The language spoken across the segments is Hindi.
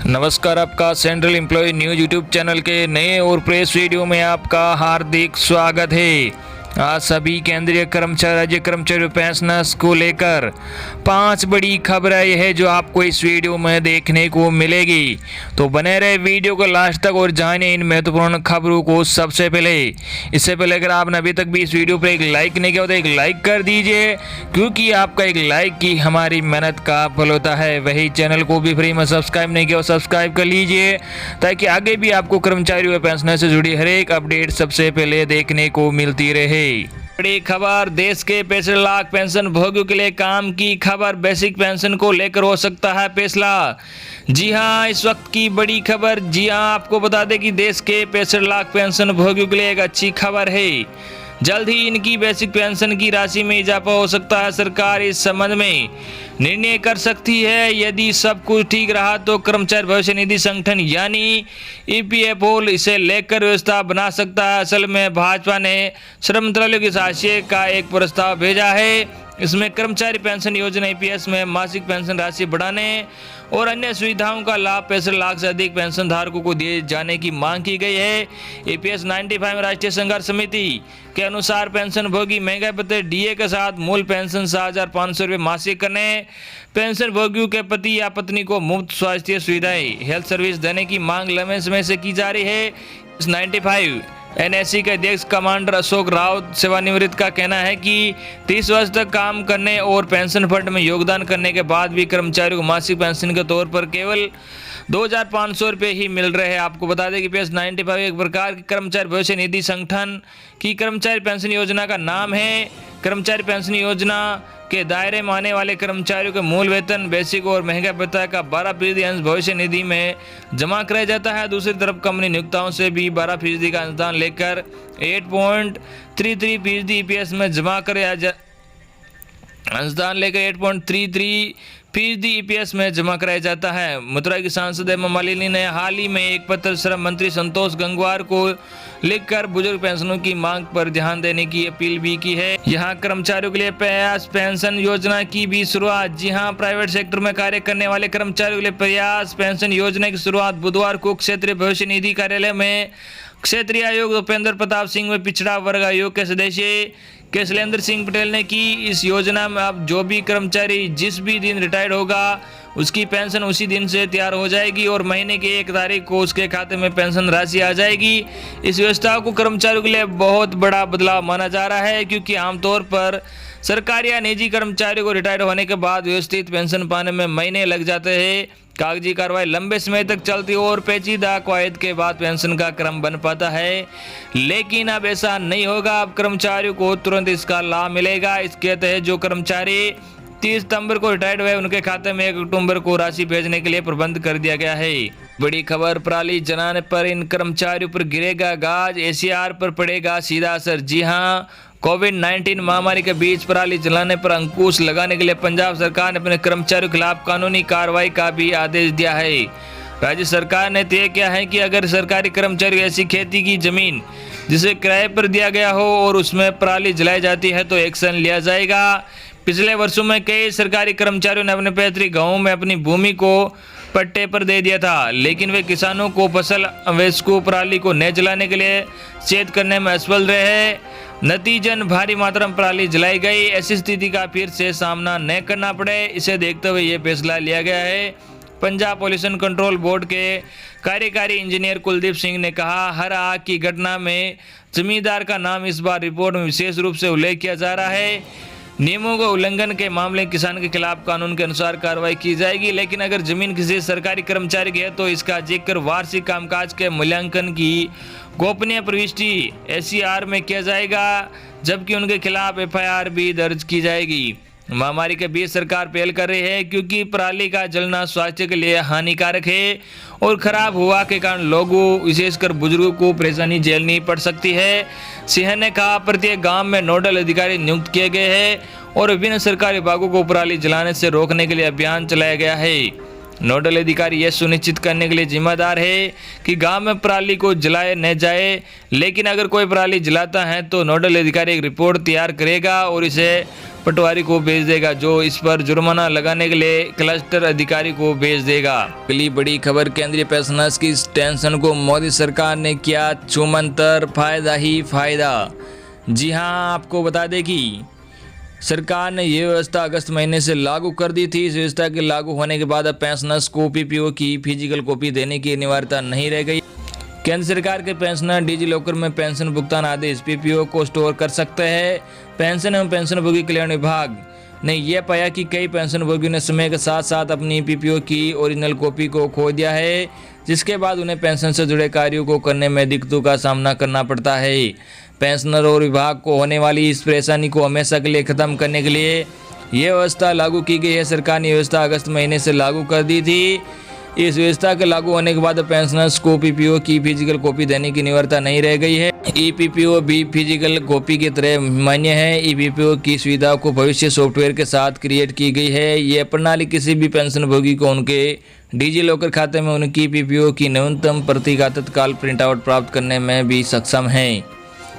नमस्कार, आपका central employ news YouTube channel के नए और प्रेस वीडियो में आपका हार्दिक स्वागत है। आज सभी केंद्रीय कर्मचारी राज्य कर्मचारी पेंशनर्स को लेकर 5 बड़ी खबरें है जो आपको इस वीडियो में देखने को मिलेगी। तो बने रहे वीडियो को लास्ट तक और जाने इन महत्वपूर्ण खबरों को सबसे पहले। इससे पहले अगर आपने अभी तक भी इस वीडियो पर एक लाइक नहीं किया तो एक लाइक कर दीजिए, क्योंकि आपका एक लाइक ही हमारी मेहनत का फल होता है। वही चैनल को भी फ्री में सब्सक्राइब नहीं किया सब्सक्राइब कर लीजिए, ताकि आगे भी आपको कर्मचारी व पेंशनर से जुड़ी हर एक अपडेट सबसे पहले देखने को मिलती रहे। बड़ी खबर, देश के 65 लाख पेंशन भोगियों के लिए काम की खबर। बेसिक पेंशन को लेकर हो सकता है फैसला। जी हां, इस वक्त की बड़ी खबर। जी हां, आपको बता दें कि देश के 65 लाख पेंशन भोगियों के लिए एक अच्छी खबर है। जल्द ही इनकी बेसिक पेंशन की राशि में इजाफा हो सकता है। सरकार इस संबंध में निर्णय कर सकती है। यदि सब कुछ ठीक रहा तो कर्मचारी भविष्य निधि संगठन यानी ईपीएफओ इसे लेकर व्यवस्था बना सकता है। असल में भाजपा ने श्रम मंत्रालय के सदस्य का एक प्रस्ताव भेजा है। इसमें कर्मचारी पेंशन योजना ईपीएस में मासिक पेंशन राशि बढ़ाने और अन्य सुविधाओं का लाभ 65 लाख से अधिक पेंशन धारकों को दिए जाने की मांग की गई है। ईपीएस 95 राष्ट्रीय संघर्ष समिति के अनुसार पेंशन भोगी महंगाई भत्ते डीए के साथ मूल पेंशन 7,500 रुपये मासिक करने, पेंशन भोगियों के पति या पत्नी को मुफ्त स्वास्थ्य सुविधाएं हेल्थ सर्विस देने की मांग लंबे समय से की जा रही है। इस 95 एनएससी के अध्यक्ष कमांडर अशोक राव सेवानिवृत्त का कहना है कि 30 वर्ष तक काम करने और पेंशन फंड में योगदान करने के बाद भी कर्मचारियों को मासिक पेंशन के तौर पर केवल 2,500 रुपये ही मिल रहे हैं। आपको बता दें कि पीएस 95 एक प्रकार की कर्मचारी भविष्य निधि संगठन की कर्मचारी पेंशन योजना का नाम है। कर्मचारी पेंशन योजना के दायरे में आने वाले कर्मचारियों के मूल वेतन, बेसिक और महंगा भत्ता का 12% अंश भविष्य निधि में जमा कराया जाता है। दूसरी तरफ कंपनी नियोक्ताओं से भी 12% का अनुदान लेकर 8.33% ईपीएस में जमा कराया अनुदान लेकर 8.33% ईपीएस में जमा कराया जाता है। मथुरा की सांसद हेमा मालिनी ने हाल ही में एक पत्र श्रम मंत्री संतोष गंगवार को लिखकर बुजुर्ग पेंशनों की मांग पर ध्यान देने की अपील भी की है। यहाँ कर्मचारियों के लिए प्रयास पेंशन योजना की भी शुरुआत। जी हाँ, प्राइवेट सेक्टर में कार्य करने वाले कर्मचारियों के लिए प्रयास पेंशन योजना की शुरुआत बुधवार को क्षेत्रीय भविष्य निधि कार्यालय में क्षेत्रीय आयोग उपेंद्र प्रताप सिंह व पिछड़ा वर्ग आयोग के सदस्य के शैलेंद्र सिंह पटेल ने की। इस योजना में अब जो भी कर्मचारी जिस भी दिन रिटायर्ड होगा उसकी पेंशन उसी दिन से तैयार हो जाएगी और महीने की 1 तारीख को उसके खाते में पेंशन राशि आ जाएगी। इस व्यवस्था को कर्मचारियों के लिए बहुत बड़ा बदलाव माना जा रहा है, क्योंकि आमतौर पर सरकारी या निजी कर्मचारियों को रिटायर्ड होने के बाद व्यवस्थित पेंशन पाने में महीने लग जाते हैं। कागजी कार्रवाई लंबे समय तक चलती और पेचीदा कवायद के बाद पेंशन का क्रम बन पाता है, लेकिन अब ऐसा नहीं होगा। अब कर्मचारियों को तुरंत इसका लाभ मिलेगा। इसके तहत जो कर्मचारी 30 सितंबर को रिटायर्ड हुए उनके खाते में 1 अक्टूबर को राशि भेजने के लिए प्रबंध कर दिया गया है। बड़ी खबर, पराली जलाने पर इन कर्मचारियों पर गिरेगा गाज, एसीआर पर पड़ेगा सीधा असर। जी हाँ, कोविड-19 महामारी के बीच पराली जलाने पर अंकुश लगाने के लिए पंजाब सरकार ने अपने कर्मचारियों के खिलाफ कानूनी कार्रवाई का भी आदेश दिया है। राज्य सरकार ने तय किया है कि अगर सरकारी कर्मचारी ऐसी खेती की जमीन जिसे किराए पर दिया गया हो और उसमें पराली जलाई जाती है तो एक्शन लिया जाएगा। पिछले वर्षों में कई सरकारी कर्मचारियों ने अपने पैतृक गांवों में अपनी भूमि को पट्टे पर दे दिया था, लेकिन वे किसानों को फसल अवशेषों पराली को न जलाने के लिए सचेत करने में असफल रहे। नतीजन भारी मात्रा में पराली जलाई गई। ऐसी स्थिति का फिर से सामना न करना पड़े, इसे देखते हुए ये फैसला लिया गया है। पंजाब पॉल्यूशन कंट्रोल बोर्ड के कार्यकारी इंजीनियर कुलदीप सिंह ने कहा, हर आग की घटना में जमींदार का नाम इस बार रिपोर्ट में विशेष रूप से उल्लेख किया जा रहा है। नियमों के उल्लंघन के मामले में किसान के खिलाफ कानून के अनुसार कार्रवाई की जाएगी, लेकिन अगर जमीन किसी सरकारी कर्मचारी की है तो इसका जिक्र वार्षिक कामकाज के मूल्यांकन की गोपनीय प्रविष्टि एसीआर में किया जाएगा, जबकि उनके खिलाफ एफआईआर भी दर्ज की जाएगी। महामारी के बीच सरकार पहल कर रही है, क्योंकि पराली का जलना स्वास्थ्य के लिए हानिकारक है और खराब हवा के कारण लोगों विशेषकर बुजुर्गों को परेशानी झेलनी पड़ सकती है। सिंह ने कहा, प्रत्येक गांव में नोडल अधिकारी नियुक्त किए गए हैं और विभिन्न सरकारी विभागों को पराली जलाने से रोकने के लिए अभियान चलाया गया है। नोडल अधिकारी यह सुनिश्चित करने के लिए जिम्मेदार है कि गांव में पराली को जलाए न जाए, लेकिन अगर कोई पराली जलाता है तो नोडल अधिकारी एक रिपोर्ट तैयार करेगा और इसे पटवारी को भेज देगा, जो इस पर जुर्माना लगाने के लिए क्लस्टर अधिकारी को भेज देगा। अगली बड़ी खबर, केंद्रीय पेंशनर्स की टेंशन को मोदी सरकार ने किया छूमंतर, फायदा ही फायदा। जी हां, आपको बता दें कि सरकार ने यह व्यवस्था अगस्त महीने से लागू कर दी थी। इस व्यवस्था के लागू होने के बाद अब पेंशनर्स को पीपीओ की फिजिकल कॉपी देने की अनिवार्यता नहीं रह गई। केंद्र सरकार के पेंशनर डिजी लॉकर में पेंशन भुगतान आदेश पीपीओ को स्टोर कर सकते हैं। पेंशन एवं पेंशनभोगी कल्याण विभाग ने यह पाया कि कई पेंशनभोगियों ने समय के साथ साथ अपनी पीपीओ की ओरिजिनल कॉपी को खो दिया है, जिसके बाद उन्हें पेंशन से जुड़े कार्यों को करने में दिक्कतों का सामना करना पड़ता है। पेंशनर और विभाग को होने वाली इस परेशानी को हमेशा के लिए खत्म करने के लिए यह व्यवस्था लागू की गई है। सरकार ने व्यवस्था अगस्त महीने से लागू कर दी थी। इस व्यवस्था के लागू होने के बाद पेंशनर्स को पीपीओ की फिजिकल कॉपी देने की अनिवार्यता नहीं रह गई है। ई-पीपीओ भी फिजिकल कॉपी की तरह मान्य है। ई-पीपीओ की सुविधा को भविष्य सॉफ्टवेयर के साथ क्रिएट की गई है। यह प्रणाली किसी भी पेंशनभोगी को उनके डिजी लॉकर खाते में उनकी पीपीओ की न्यूनतम प्रति का तत्काल प्रिंट आउट प्राप्त करने में भी सक्षम है।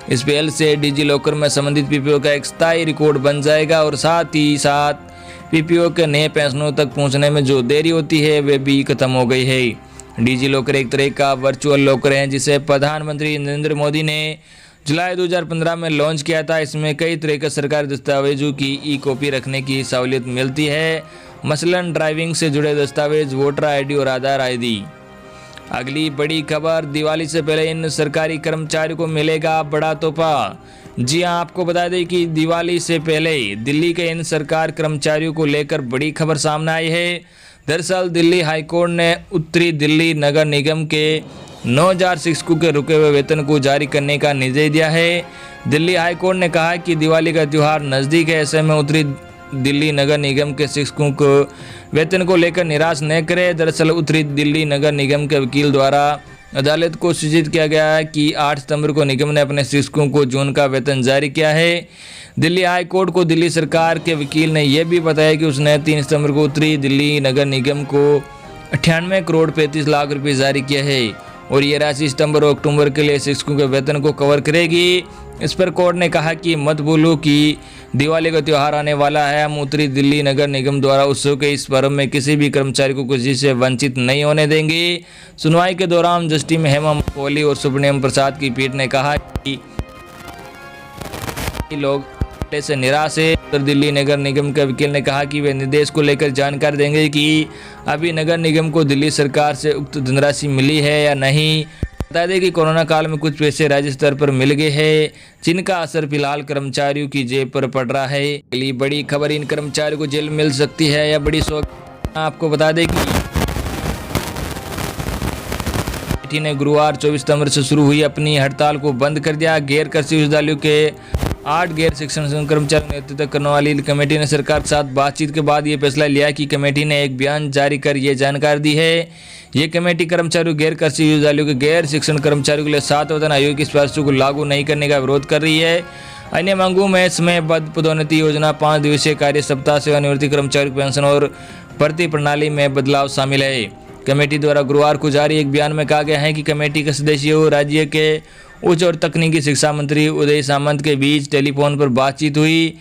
इस पहल से डिजी लॉकर में संबंधित पीपीओ का एक स्थायी रिकॉर्ड बन जाएगा और साथ ही साथ पीपीओ के नए पेंशनों तक पहुंचने में जो देरी होती है वे भी खत्म हो गई है। डिजी लॉकर एक तरह का वर्चुअल लॉकर है जिसे प्रधानमंत्री नरेंद्र मोदी ने जुलाई 2015 में लॉन्च किया था। इसमें कई तरह के सरकारी दस्तावेजों की ई कॉपी रखने की सहूलियत मिलती है, मसलन ड्राइविंग से जुड़े दस्तावेज, वोटर आईडी और आधार आईडी। अगली बड़ी खबर, दिवाली से पहले इन सरकारी कर्मचारियों को मिलेगा बड़ा तोहफा। जी हां, आपको बता दें कि दिवाली से पहले दिल्ली के इन सरकार कर्मचारियों को लेकर बड़ी खबर सामने आई है। दरअसल दिल्ली हाईकोर्ट ने उत्तरी दिल्ली नगर निगम के 9000 शिक्षकों के रुके हुए वेतन को जारी करने का निर्देश दिया है। दिल्ली हाईकोर्ट ने कहा कि दिवाली का त्यौहार नज़दीक है, ऐसे में उत्तरी दिल्ली नगर निगम के शिक्षकों को वेतन को लेकर निराश न करें। दरअसल उत्तरी दिल्ली नगर निगम के वकील द्वारा अदालत को सूचित किया गया है कि 8 सितंबर को निगम ने अपने शिक्षकों को जून का वेतन जारी किया है। दिल्ली हाई कोर्ट को दिल्ली सरकार के वकील ने यह भी बताया कि उसने 3 सितंबर को उत्तरी दिल्ली नगर निगम को 98 करोड़ 35 लाख रुपए जारी किया है और ये राशि सितंबर और अक्टूबर के लिए शिक्षकों के वेतन को कवर करेगी। इस पर कोर्ट ने कहा कि मत भूलो कि दिवाली का त्यौहार आने वाला है। हम उत्तरी दिल्ली नगर निगम द्वारा उत्सव के इस पर्व में किसी भी कर्मचारी को किसी से वंचित नहीं होने देंगे। सुनवाई के दौरान जस्टिस हेमा कोहली और सुब्रमण्यम प्रसाद की पीठ ने कहा कि लोग से निराश है। उत्तर दिल्ली नगर निगम के वकील ने कहा कि वे निर्देश को लेकर जानकारी देंगे कि अभी नगर निगम को दिल्ली सरकार से उक्त धनराशि मिली है या नहीं। बता दें कि कोरोना काल में कुछ पैसे राज्य स्तर पर मिल गए हैं, जिनका असर फिलहाल कर्मचारियों की जेब पर पड़ रहा है। अगली बड़ी खबर, इन कर्मचारियों को जेल मिल सकती है या बड़ी सौगात। आपको बता दें कि कमेटी ने गुरुवार 24 सितंबर से शुरू हुई अपनी हड़ताल को बंद कर दिया। गैर कृषि विश्वविद्यालयों के 8 गैर शिक्षण कर्मचारियों का नेतृत्व करने वाली कमेटी ने सरकार के साथ बातचीत के बाद ये फैसला लिया कि कमेटी ने एक बयान जारी कर ये जानकारी दी है। ये कमेटी कर्मचारियों गैर कृषि विश्वविद्यालयों के गैर शिक्षण कर्मचारियों के लिए 7 वेतन आयोग की सिफारिशों को लागू नहीं करने का विरोध कर रही है। अन्य मांगों में समयबद्ध पदोन्नति योजना, 5 दिवसीय कार्य सप्ताह, सेवानिवृत्ति कर्मचारियों की पेंशन और भर्ती प्रणाली में बदलाव शामिल है। कमेटी द्वारा गुरुवार को जारी एक बयान में कहा गया है कि कमेटी के सदस्यों, राज्य के उच्च और तकनीकी शिक्षा मंत्री उदय सामंत के बीच टेलीफोन पर बातचीत हुई।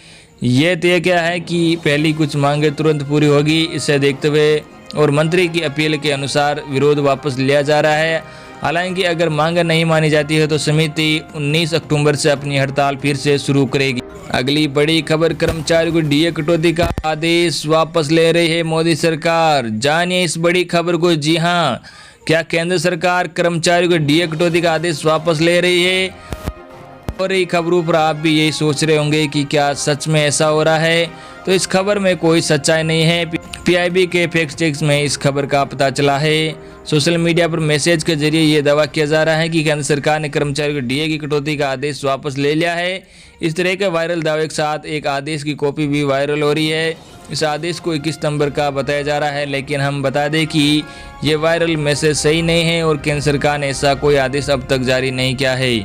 यह तय किया है कि पहली कुछ मांगें तुरंत पूरी होगी। इसे देखते हुए और मंत्री की अपील के अनुसार विरोध वापस लिया जा रहा है। हालांकि अगर मांग नहीं मानी जाती है तो समिति 19 अक्टूबर से अपनी हड़ताल फिर से शुरू करेगी। अगली बड़ी खबर, कर्मचारियों को डीए कटौती का आदेश वापस ले रही है मोदी सरकार। जानिए इस बड़ी खबर को। जी हां, क्या केंद्र सरकार कर्मचारियों को डीए कटौती का आदेश वापस ले रही है? और ये खबरों पर आप भी यही सोच रहे होंगे कि क्या सच में ऐसा हो रहा है? तो इस खबर में कोई सच्चाई नहीं है। पीआईबी के फैक्ट चेक में इस खबर का पता चला है। सोशल मीडिया पर मैसेज के जरिए ये दावा किया जा रहा है कि केंद्र सरकार ने कर्मचारियों को डीए की कटौती का आदेश वापस ले लिया है। इस तरह के वायरल दावे के साथ एक आदेश की कॉपी भी वायरल हो रही है। इस आदेश को 21 सितंबर का बताया जा रहा है, लेकिन हम बता दें कि ये वायरल मैसेज सही नहीं है और केंद्र सरकार ने ऐसा कोई आदेश अब तक जारी नहीं किया है।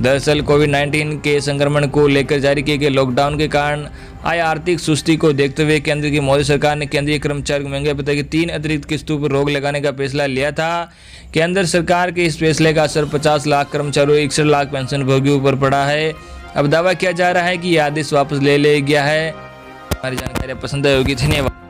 दरअसल कोविड-19 के संक्रमण को लेकर जारी किए गए लॉकडाउन के कारण आए आर्थिक सुस्ती को देखते हुए केंद्र की मोदी सरकार ने केंद्रीय कर्मचारियों को महंगाई भत्ते की 3 अतिरिक्त किस्तों पर रोक लगाने का फैसला लिया था। केंद्र सरकार के इस फैसले का असर 50 लाख कर्मचारियों 61 लाख पेंशन भोगियों पर पड़ा है। अब दावा किया जा रहा है कि यह आदेश वापस ले लिया गया है। हमारी जानकारी पसंद आई होगी, धन्यवाद।